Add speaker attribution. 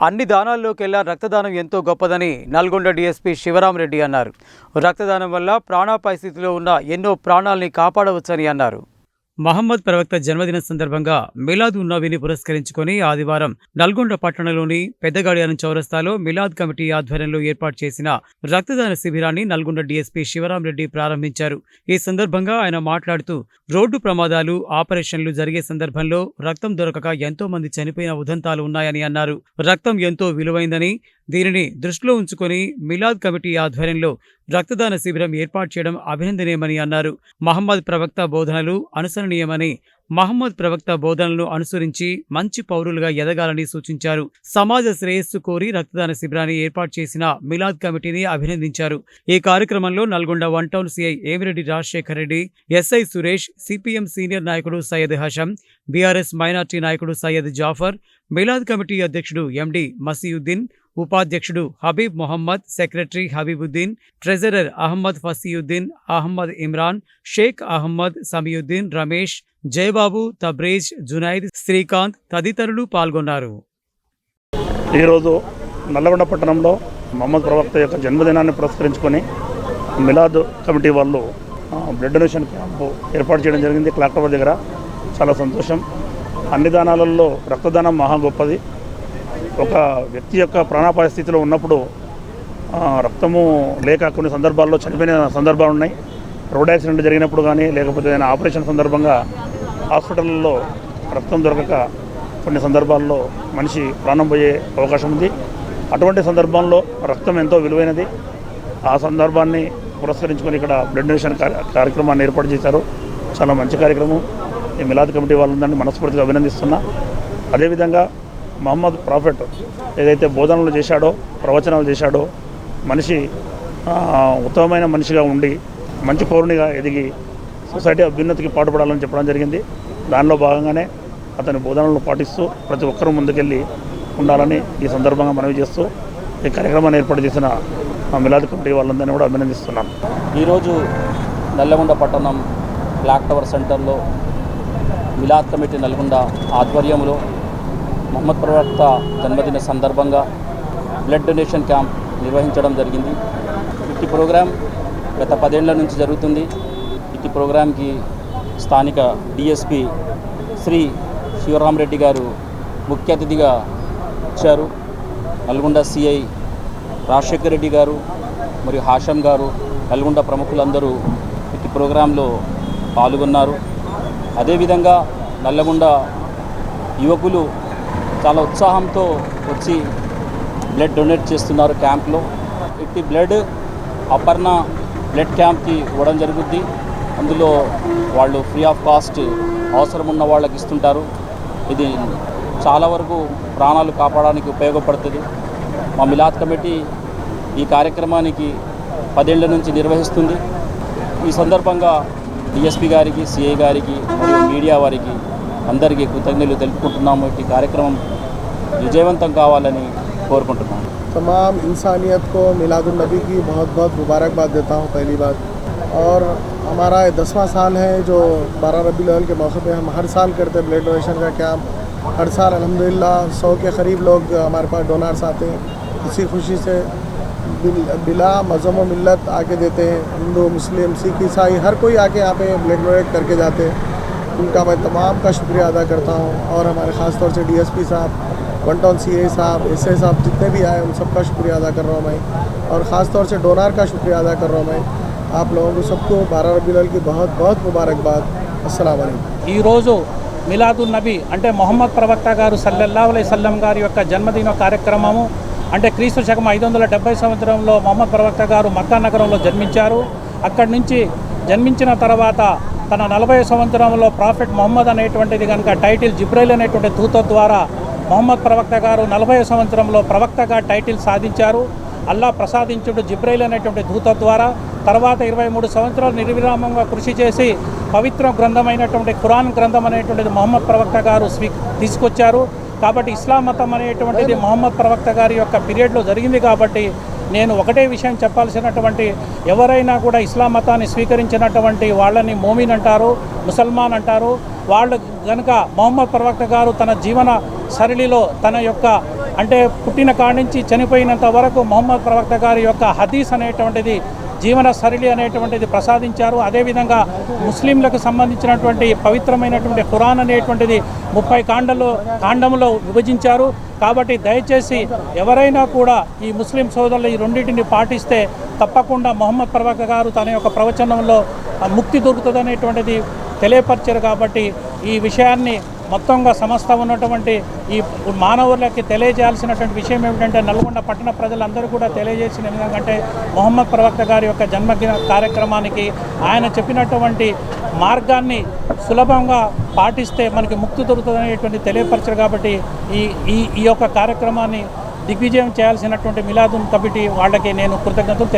Speaker 1: అన్ని దానాల్లోకెల్లా రక్తదానం ఎంతో గొప్పదని నల్గొండ డీఎస్పీ శివరామరెడ్డి అన్నారు. రక్తదానం వల్ల ప్రాణాపాయ స్థితిలో ఉన్న ఎన్నో ప్రాణాల్ని కాపాడవచ్చని అన్నారు. మహమ్మద్ ప్రవక్త జన్మదిన సందర్భంగా మిలాద్ ఉన్ నబీని పురస్కరించుకొని ఆదివారం నల్గొండ పట్టణంలోని పెద్దగాడియానం చౌరస్తాలో మిలాద్ కమిటీ ఆధ్వర్యంలో ఏర్పాటు చేసిన రక్తదాన శిబిరాన్ని నల్గొండ డీఎస్పీ శివరామరెడ్డి ప్రారంభించారు. ఈ సందర్భంగా ఆయన మాట్లాడుతూ రోడ్డు ప్రమాదాలు, ఆపరేషన్లు జరిగే సందర్భంలో రక్తం దొరకక ఎంతో మంది చనిపోయిన ఉదంతాలు ఉన్నాయని అన్నారు. రక్తం ఎంతో విలువైందని, దీనిని దృష్టిలో ఉంచుకొని మిలాద్ కమిటీ ఆధ్వర్యంలో రక్తదాన శిబిరం ఏర్పాటు చేయడం అభినందనీయమని అన్నారు. మహమ్మద్ ప్రవక్త బోధనలు అనుసరణీయమని, మహమ్మద్ ప్రవక్త బోధనలను అనుసరించి మంచి పౌరులుగా ఎదగాలని సూచించారు. సమాజ శ్రేయస్సు కోరి రక్తదాన శిబిరాన్ని ఏర్పాటు చేసిన మిలాద్ కమిటీని అభినందించారు. ఈ కార్యక్రమంలో Nalgonda 1 town CI Emireddy Rajasekhar Reddy, SI Suresh, CPM senior నాయకుడు సయ్యద్ హషం, బీఆర్ఎస్ మైనార్టీ నాయకుడు సయ్యద్ జాఫర్, మిలాద్ కమిటీ అధ్యక్షుడు ఎండి మసీయుద్దీన్, ఉపాధ్యక్షుడు హబీబ్ మొహమ్మద్, సెక్రటరీ హబీబుద్దీన్, ట్రెజరర్ అహ్మద్ ఫసీయుద్దీన్, అహ్మద్ ఇమ్రాన్, షేక్ అహ్మద్ సమీయుద్దీన్, రమేష్, జయబాబు, తబ్రేజ్, జునైద్, శ్రీకాంత్ తదితరులు పాల్గొన్నారు.
Speaker 2: ఈరోజు నల్లగొండ పట్టణంలో మహమ్మద్ ప్రవక్త యొక్క జన్మదినాన్ని పురస్కరించుకొని మిలాద్ కమిటీ వాళ్ళు బ్లడ్ డొనేషన్ క్యాంపు ఏర్పాటు చేయడం జరిగింది క్లాక్ టవర్ దగ్గర. చాలా సంతోషం. అన్ని దానాలలో రక్తదానం మహా గొప్పది. ఒక వ్యక్తి యొక్క ప్రాణాపాయ స్థితిలో ఉన్నప్పుడు రక్తము లేక కొన్ని సందర్భాల్లో చనిపోయిన సందర్భాలు ఉన్నాయి. రోడ్ యాక్సిడెంట్ జరిగినప్పుడు కానీ, లేకపోతే ఏదైనా ఆపరేషన్ సందర్భంగా హాస్పిటల్లో రక్తం దొరకక కొన్ని సందర్భాల్లో మనిషి ప్రాణం పోయే అవకాశం ఉంది. అటువంటి సందర్భంలో రక్తం ఎంతో విలువైనది. ఆ సందర్భాన్ని పురస్కరించుకొని ఇక్కడ బ్లడ్ డొనేషన్ కార్యక్రమాన్ని ఏర్పాటు చేశారు. చాలా మంచి కార్యక్రమం. ఈ మిలాద్ కమిటీ వాళ్ళందరినీ మనస్ఫూర్తిగా అభినందిస్తున్నా. అదేవిధంగా మహమ్మద్ ప్రాఫెట్ ఏదైతే బోధనలు చేశాడో, ప్రవచనాలు చేశాడో, మనిషి ఉత్తమమైన మనిషిగా ఉండి మంచి పౌరునిగా ఎదిగి సొసైటీ అభ్యున్నతికి పాటుపడాలని చెప్పడం జరిగింది. దానిలో భాగంగానే అతని బోధనలను పాటిస్తూ ప్రతి ఒక్కరూ ముందుకెళ్ళి ఉండాలని ఈ సందర్భంగా మనవి చేస్తూ ఈ కార్యక్రమాన్ని ఏర్పాటు చేసిన మిలాద్ కమిటీ వాళ్ళందరినీ కూడా అభినందిస్తున్నాను.
Speaker 3: ఈరోజు నల్లగొండ పట్టణం క్లాక్ టవర్ సెంటర్లో మిలాద్ కమిటీ నల్గొండ ఆధ్వర్యంలో మహమ్మద్ ప్రవక్త జన్మదిన సందర్భంగా బ్లడ్ డొనేషన్ క్యాంప్ నిర్వహించడం జరిగింది. ఈ ప్రోగ్రాం గత 10 ఏళ్ల నుంచి జరుగుతుంది. ఈ ప్రోగ్రాంకి స్థానిక డిఎస్పి శ్రీ శివరామరెడ్డి గారు ముఖ్య అతిథిగా వచ్చారు. నల్గొండ సిఐ రాజశేఖర్ రెడ్డి గారు మరియు హాషం గారు, నల్గొండ ప్రముఖులందరూ ఈ ప్రోగ్రాంలో పాల్గొన్నారు. అదేవిధంగా నల్లగొండ యువకులు చాలా ఉత్సాహంతో వచ్చి బ్లడ్ డొనేట్ చేస్తున్నారు క్యాంప్లో. ఇట్టి బ్లడ్ అపర్ణ బ్లడ్ క్యాంప్కి ఇవ్వడం జరుగుద్ది. అందులో వాళ్ళు ఫ్రీ ఆఫ్ కాస్ట్ అవసరం ఉన్న వాళ్ళకి ఇస్తుంటారు. ఇది చాలా వరకు ప్రాణాలు కాపాడడానికి ఉపయోగపడుతుంది. మా మిలాద్ కమిటీ ఈ కార్యక్రమానికి 10 ఏళ్ల నుంచి నిర్వహిస్తుంది. ఈ సందర్భంగా డిఎస్పీ గారికి, సిఐ గారికి మరియు మీడియా వారికి అందరికీ కృతజ్ఞతలు తెలుపుకుంటున్నాము. ఈ కార్యక్రమం విజయవంతం కావాలని కోరుకుంటున్నాము.
Speaker 4: तमाम इंसानियत को मिलादुन नबी की बहुत बहुत मुबारकबाद देता हूँ पहली बात। और हमारा 10वां साल है जो 12 रबीउल अव्वल के मौके पे हम हर साल करते हैं ब्लड डोनेशन का कैंप। हर साल अल्हम्दुलिल्लाह 100 के करीब लोग हमारे पास डोनर्स आते हैं। इसी खुशी से बिला मज़हब व मिल्लत आके देते हैं। हिंदू, मुस्लिम, सिख, ईसाई हर कोई आके यहाँ पे ब्लड डोनेट करके जाते हैं। उनका मैं तमाम का शुक्रिया अदा करता हूँ। और हमारे ख़ास तौर से डीएसपी साहब, 1 टाउन सीए साहब, एसए साहब जितने भी आए उन सबका शुक्रिया अदा कर रहा हूँ मैं। और ख़ास तौर से डोनर का शुक्रिया अदा कर रहा हूँ मैं। आप लोगों को सबको 12 रबीउल अव्वल की बहुत बहुत मुबारकबाद। अस्सलाम वालेकुम।
Speaker 5: ఈ రోజు మిలాదున్ నబీ అంటే మొహమ్మద్ ప్రవక్త గారు సల్లల్లాహు అలైహి వసల్లం గారి యొక్క జన్మదిన కార్యక్రమము. అంటే క్రీస్తు శకం 570 సంవత్సరంలో మొహమ్మద్ ప్రవక్త గారు మక్కా నగరంలో జన్మించారు. అక్కడి నుంచి జన్మించిన తర్వాత తన 40వ సంవత్సరంలో ప్రాఫెట్ మొహమ్మద్ అనేటువంటిది కనుక టైటిల్ జిబ్రైల్ అనేటువంటి దూత ద్వారా మొహమ్మద్ ప్రవక్త గారు 40వ సంవత్సరంలో ప్రవక్తగా టైటిల్ సాధించారు. అల్లా ప్రసాదించుడు జిబ్రైల్ అనేటువంటి దూత ద్వారా. తర్వాత 23 సంవత్సరాలు నిర్విరామంగా కృషి చేసి పవిత్ర గ్రంథమైనటువంటి ఖురాన్ గ్రంథం అనేటువంటిది మొహమ్మద్ ప్రవక్త గారు తీసుకొచ్చారు. కాబట్టి ఇస్లాం మతం అనేటువంటిది మొహమ్మద్ ప్రవక్త గారి యొక్క పీరియడ్లో జరిగింది. కాబట్టి నేను ఒకటే విషయం చెప్పాల్సినటువంటి, ఎవరైనా కూడా ఇస్లాం మతాన్ని స్వీకరించినటువంటి వాళ్ళని మోమిన్ అంటారు, ముసల్మాన్ అంటారు. వాళ్ళు కనుక మొహమ్మద్ ప్రవక్త గారు తన జీవన సరళిలో తన యొక్క అంటే పుట్టిన కాడి నుంచి చనిపోయినంత వరకు మొహమ్మద్ ప్రవక్త గారి యొక్క హదీస్ అనేటువంటిది జీవన సరళి అనేటువంటిది ప్రసాదించారు. అదేవిధంగా ముస్లింలకు సంబంధించినటువంటి పవిత్రమైనటువంటి ఖురాన్ అనేటువంటిది 30 కాండంలో విభజించారు. కాబట్టి దయచేసి ఎవరైనా కూడా ఈ ముస్లిం సోదరులు ఈ రెండింటిని పాటిస్తే తప్పకుండా మొహమ్మద్ ప్రవక్త గారు తన యొక్క ప్రవచనంలో ముక్తి దొరుకుతుందనేటువంటిది తెలియపరిచారు. కాబట్టి ఈ విషయాన్ని మొత్తంగా సమస్త ఉన్నటువంటి ఈ మానవులకి తెలియజేయాల్సినటువంటి విషయం ఏమిటంటే నల్గొండ పట్టణ ప్రజలందరూ కూడా తెలియజేసిన ఎందుకంటే మొహమ్మద్ ప్రవక్త గారి యొక్క జన్మదిన కార్యక్రమానికి ఆయన చెప్పినటువంటి మార్గాన్ని సులభంగా పాటిస్తే మనకి ముక్తి దొరుకుతుందనేటువంటి తెలియపరిచారు. కాబట్టి ఈ యొక్క కార్యక్రమాన్ని దిగ్విజయం చేయాల్సినటువంటి మిలాదున్ కమిటీ వాళ్ళకి నేను కృతజ్ఞతలు